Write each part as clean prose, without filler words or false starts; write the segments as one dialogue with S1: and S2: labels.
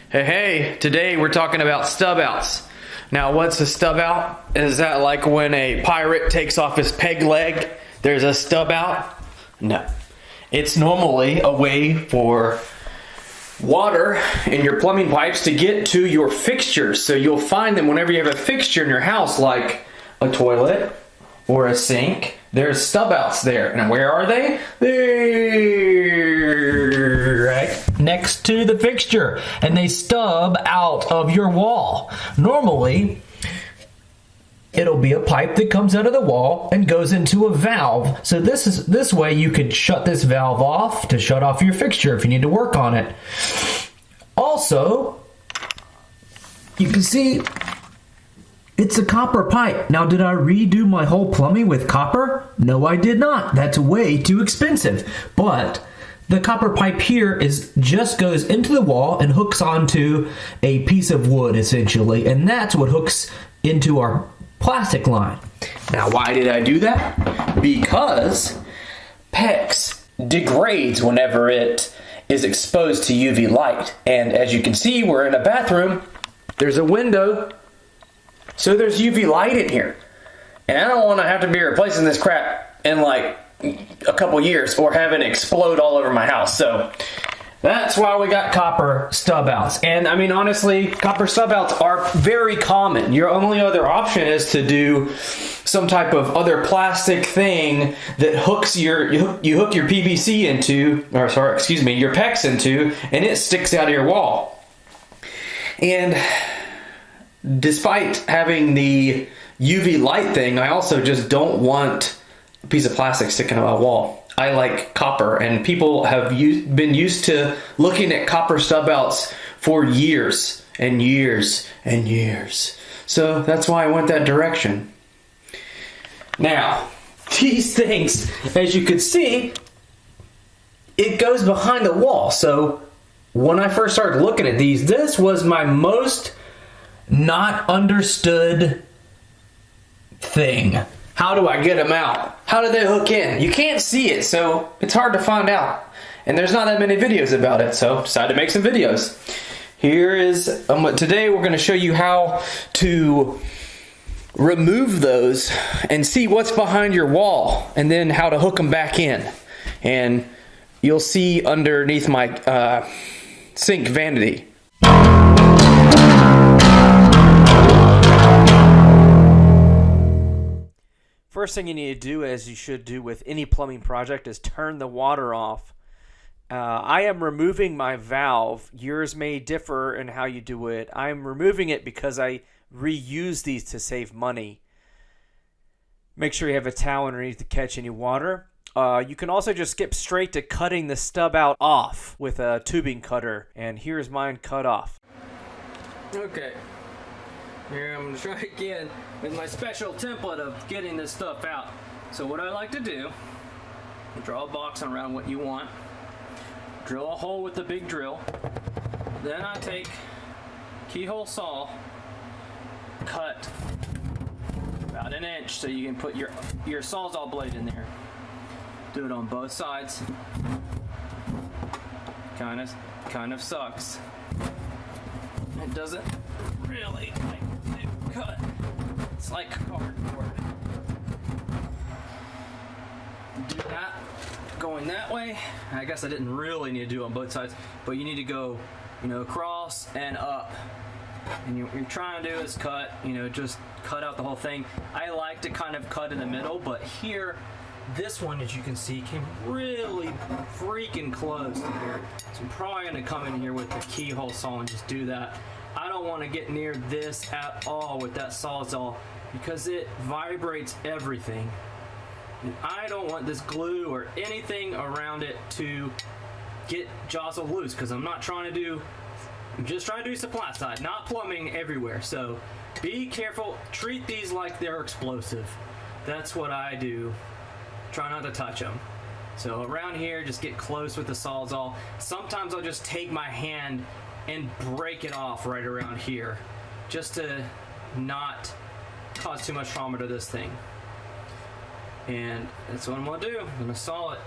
S1: Hey, today we're talking about stub-outs. Now, what's a stub-out? Is that like when a pirate takes off his peg leg, there's a stub-out? No. It's normally a way for water in your plumbing pipes to get to your fixtures. So you'll find them whenever you have a fixture in your house, like a toilet or a sink. There's stub-outs there. And where are they? They're right next to the fixture. And they stub out of your wall. Normally, it'll be a pipe that comes out of the wall and goes into a valve. So this way you could shut this valve off to shut off your fixture if you need to work on it. Also, you can see it's a copper pipe. Now, did I redo my whole plumbing with copper? No, I did not. That's way too expensive. But the copper pipe here just goes into the wall and hooks onto a piece of wood, essentially. And that's what hooks into our plastic line. Now, why did I do that? Because PEX degrades whenever it is exposed to UV light. And as you can see, we're in a bathroom. There's a window. So there's UV light in here. And I don't want to have to be replacing this crap in like a couple years or have it explode all over my house. So that's why we got copper stub-outs. And I mean, honestly, copper stub-outs are very common. Your only other option is to do some type of other plastic thing that hooks you hook your PVC into, or sorry, excuse me, your PEX into, and it sticks out of your wall. And despite having the UV light thing, I also just don't want a piece of plastic sticking on my wall. I like copper, and people have been used to looking at copper stub-outs for years and years and years. So that's why I went that direction. Now, these things, as you can see, it goes behind the wall. So when I first started looking at these, this was my most not understood thing. How do I get them out? How do they hook in? You can't see it, so it's hard to find out. And there's not that many videos about it, so decided to make some videos. Here is, today we're going to show you how to remove those and see what's behind your wall, and then how to hook them back in. And you'll see underneath my sink vanity. First thing you need to do, as you should do with any plumbing project, is turn the water off. I am removing my valve. Yours may differ in how you do it. I'm removing it because I reuse these to save money. Make sure you have a towel underneath to catch any water. You can also just skip straight to cutting the stub out off with a tubing cutter. And here's mine cut off. Okay. Here, I'm going to try again with my special template of getting this stuff out. So what I like to do, draw a box around what you want, drill a hole with the big drill, then I take keyhole saw, cut about 1 inch so you can put your Sawzall blade in there. Do it on both sides. Kind of sucks. It doesn't really cut. It's like cardboard. Do that going that way. I guess I didn't really need to do it on both sides, but you need to go, across and up. And what you're trying to do is cut, just cut out the whole thing. I like to kind of cut in the middle, but here, this one, as you can see, came really freaking close to here. So I'm probably going to come in here with the keyhole saw and just do that. I don't want to get near this at all with that Sawzall because it vibrates everything. And I don't want this glue or anything around it to get jostled loose because I'm just trying to do supply side, not plumbing everywhere. So be careful. Treat these like they're explosive. That's what I do. Try not to touch them. So around here, just get close with the Sawzall. Sometimes I'll just take my hand and break it off right around here just to not cause too much trauma to this thing. And that's what I'm going to do. I'm going to saw it.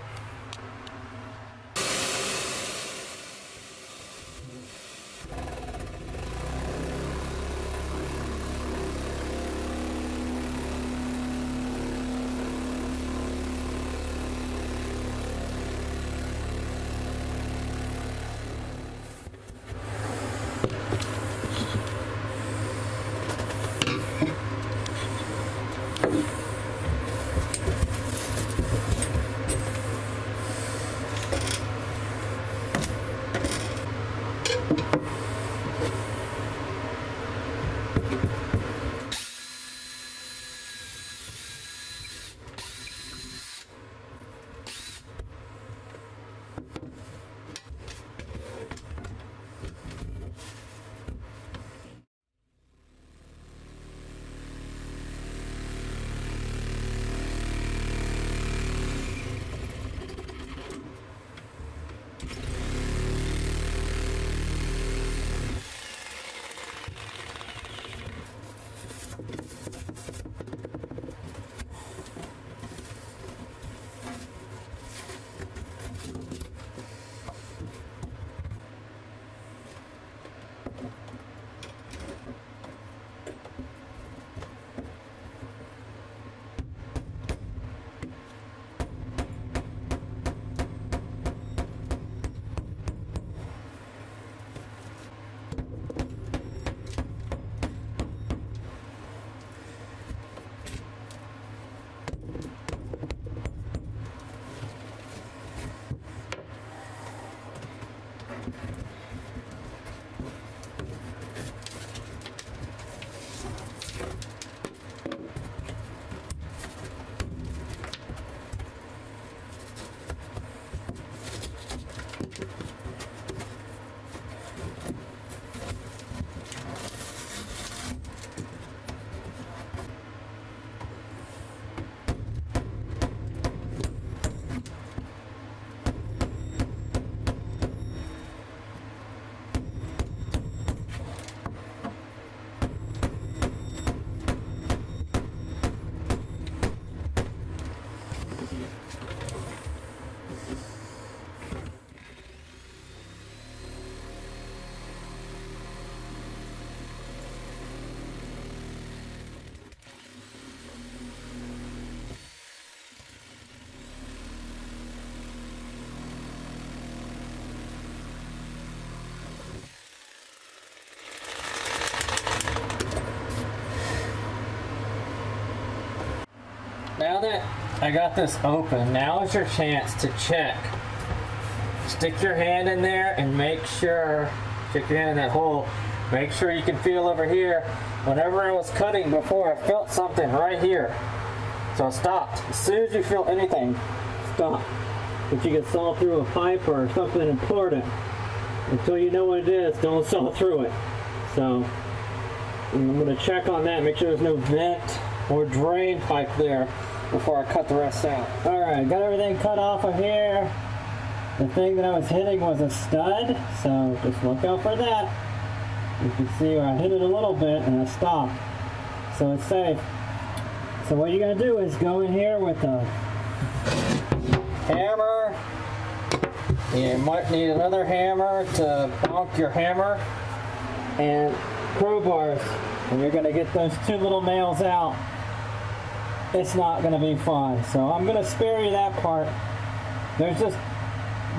S2: now that I got this open, now is your chance to check. Stick your hand in there and make sure, stick your hand in that hole, make sure you can feel over here. Whenever I was cutting before, I felt something right here. So I stopped. As soon as you feel anything, stop. If you can saw through a pipe or something important, until you know what it is, don't saw through it. So I'm going to check on that, make sure there's no vent or drain pipe there before I cut the rest out. Alright, got everything cut off of here. The thing that I was hitting was a stud, so just look out for that. You can see where I hit it a little bit and I stopped. So it's safe. So what you're going to do is go in here with a hammer. You might need another hammer to bonk your hammer. And crowbars. And you're going to get those two little nails out. It's not going to be fun. So I'm going to spare you that part. There's just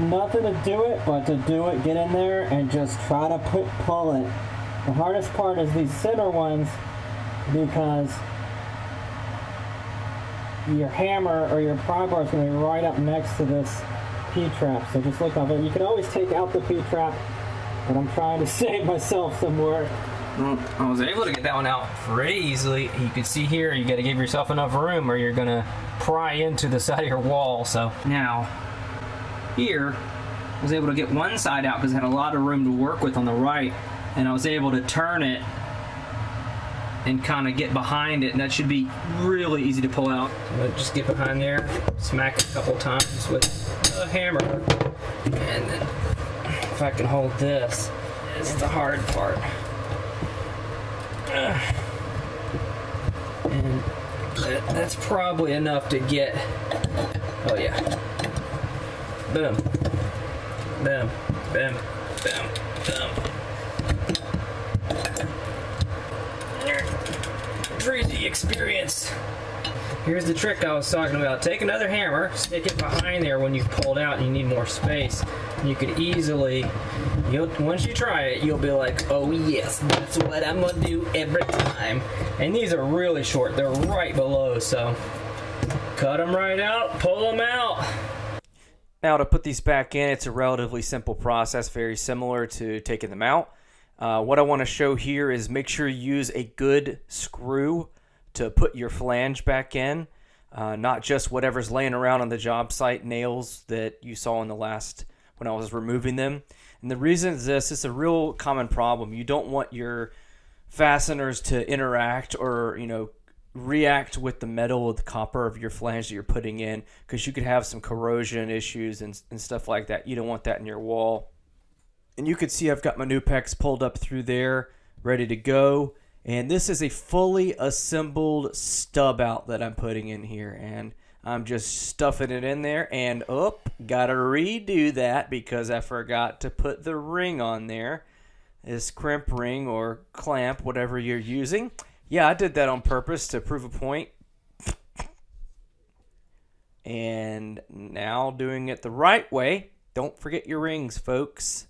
S2: nothing to do it but to do it, get in there and just try to pull it. The hardest part is these center ones because your hammer or your pry bar is going to be right up next to this P-trap. So just look up it. You can always take out the P-trap, but I'm trying to save myself some work.
S1: Well, I was able to get that one out pretty easily. You can see here, you got to give yourself enough room or you're going to pry into the side of your wall. So now here, I was able to get one side out because I had a lot of room to work with on the right, and I was able to turn it and kind of get behind it, and that should be really easy to pull out. So just get behind there, smack it a couple times with a hammer, and then if I can hold this, is the hard part. And that's probably enough to get, oh yeah, boom, boom, boom, boom, boom. Crazy experience. Here's the trick I was talking about. Take another hammer, stick it behind there when you've pulled out and you need more space. You could easily, once you try it, you'll be like, oh yes, that's what I'm gonna do every time. And these are really short, they're right below, so cut them right out, pull them out. Now to put these back in, it's a relatively simple process, very similar to taking them out. What I want to show here is make sure you use a good screw to put your flange back in, not just whatever's laying around on the job site, nails that you saw in the last when I was removing them. And the reason is this, it's a real common problem. You don't want your fasteners to interact or, react with the metal or the copper of your flange that you're putting in, because you could have some corrosion issues and stuff like that. You don't want that in your wall. And you can see I've got my new PEX pulled up through there, ready to go. And this is a fully assembled stub out that I'm putting in here. And I'm just stuffing it in there. And, gotta redo that because I forgot to put the ring on there. This crimp ring or clamp, whatever you're using. Yeah, I did that on purpose to prove a point. And now doing it the right way. Don't forget your rings, folks.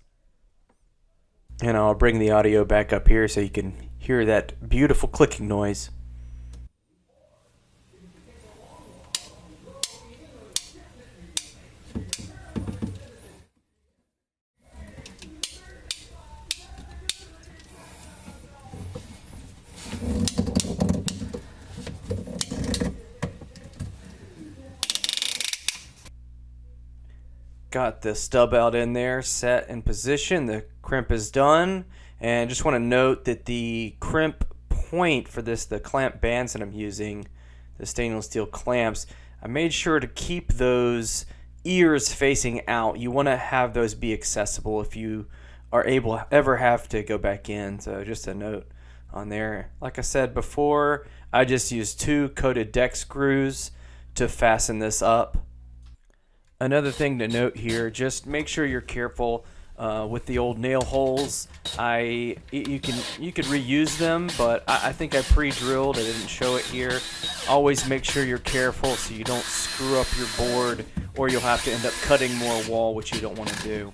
S1: And I'll bring the audio back up here so you can hear that beautiful clicking noise. Got the stub out in there, set in position. The crimp is done. And just want to note that the crimp point for this, the clamp bands that I'm using, the stainless steel clamps, I made sure to keep those ears facing out. You want to have those be accessible if you are able to ever have to go back in. So just a note on there. Like I said before, I just used 2 coated deck screws to fasten this up. Another thing to note here, just make sure you're careful with the old nail holes. You could reuse them, but I think I pre-drilled. I didn't show it here. Always make sure you're careful so you don't screw up your board, or you'll have to end up cutting more wall, which you don't want to do.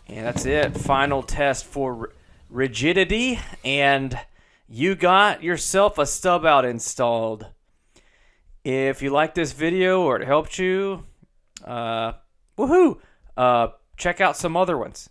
S1: And that's it. Final test for rigidity, and you got yourself a stub out installed.
S3: If you like this video or it helped you, woohoo! Check out some other ones.